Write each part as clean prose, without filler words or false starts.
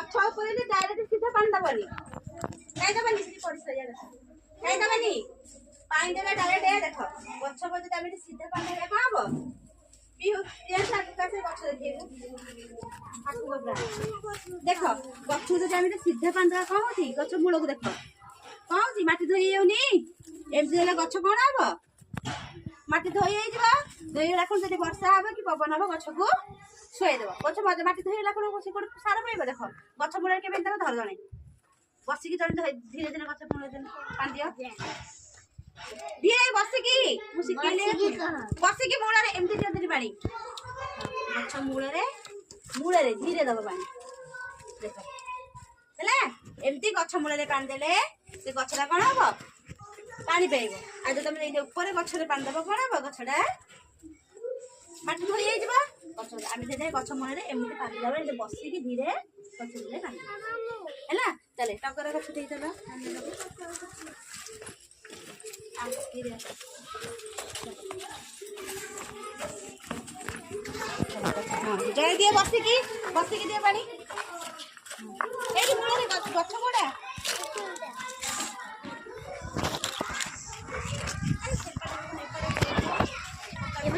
गछ ऊपर डायरेक्ट सीधा पानी दबनी कहीं दबनी सीधी परिसर कहीं दबनी पानी देला डायरेक्ट देख गछ बजे तमे सीधा पानी देले का हबो पी हो ये साथ का से गछ देखिबो आकु बबरा देख गछ जो तमे सीधा पानी देला का होती गछ मूल को देख कौन होती माटी धोई होनी एमती देला गछ कोन हबो माटी धोई होई जबा धोई राखन जदी वर्षा हबो कि पवन हबो गछ को छोई देबो गछ मजे माटी धोई राखन गछ को सारा पाइबो देख गछ मूल के बेंता धर जणे बसी की जणे धीरे धीरे गछ मूल पानी दियो धीरे बसी की मु सिकेले बसी की मूल रे एमती दियो धीरे पानी गछ मूल रे धीरे दबो पानी देख हैला एमती गछ मूल रे पानी देले से गछरा कोन हबो पानी पेइबो आ जो तुम ए ऊपर गछरे पानी देबो कोन हबो गछडा माटी धोई जाई जबा गछ आमे जे गछ मूल रे एमती पानी देबो ए बसी की धीरे गछ मूल रे पानी हैला चले टकर गछ देई देला आ धीरे हां जय दिए बसी की दिए पानी एडी मूल रे गछ मोडा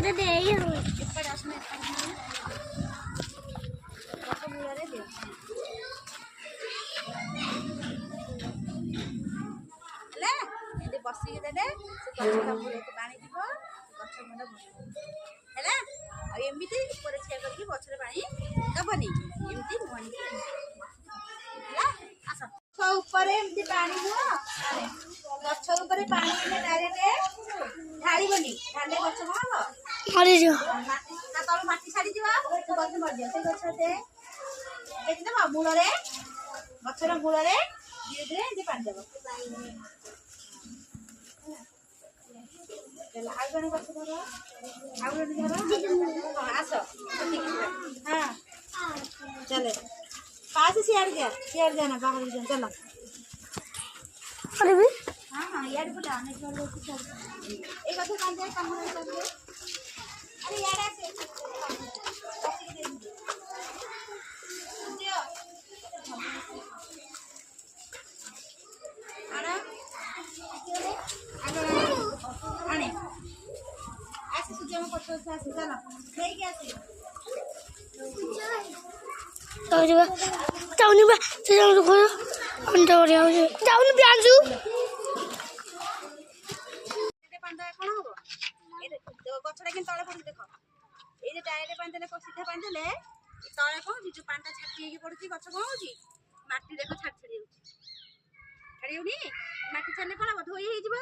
ये दे ही हो ऊपर आसने गछ मूल रे दे ले एडी बसी के देले से गछ का मूल को पानी दिबो गछ मूल हैला आ एमिति ऊपर छिया करके गछ रे पानी दबनी एमिति मोनी हैला आस तो ऊपर एमिति पानी हो अरे गछ ऊपर पानी ने डायरेक्ट ढाली बनी ढाले गछ हो मरि जो माटी ता तल माटी छाडी दिबा तो गछ मर जाय से गछ दे देखि देबा मूल रे गछर मूल रे धीरे धीरे जे पानी देबो चला आ गने गछ धरो आ गने धरो आस हां चले पास शेयर देना बाहर जा चलो अरे भी हां यार बोला आने चलो एक गछ कान दे काम कर दे अरे यार ऐसे आना आने ऐसे सुजिया में पत्थर से ऐसे चलो नहीं क्या ऐसे तो जो टाउनी बा से जाऊ को अंडा और आओ टाउनी ब्याजू ते पांडा कोन हो ए गछडा के तळे पड़ी देखो ए जे डायरे पांडले को सीधा पांडले तळे को जो पांडा छाटी के पड़ुची गछ को होची माटी देखो छाड़ी छाड़ी माटी छाने कोन हो धोई हे जिबा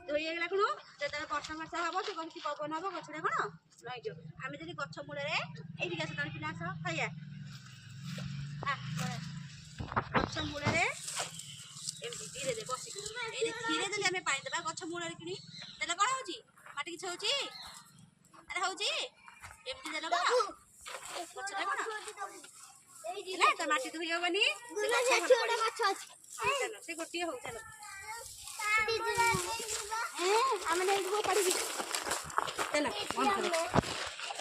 धोई हेला कोन जेता वर्षा हबो से कोन की पवन हबो गछडा कोन रहि जो आमे जदी गछ मूल रे एठी गछ तळे पिला आस खाइया गछ मूल रे एमती धीरे धीरे बसी ए धीरे धीरे हमें पानी देबा गछ मूल रे किनी देला कोन होची माटी की होची अरे होची एमती देला कोन गछडा कोन एला त माटी धोई होबनी छोटा माछ अछि चलो से गोटी हो चलो ए हमें नहीं वो पड़ी चलो ऑन करो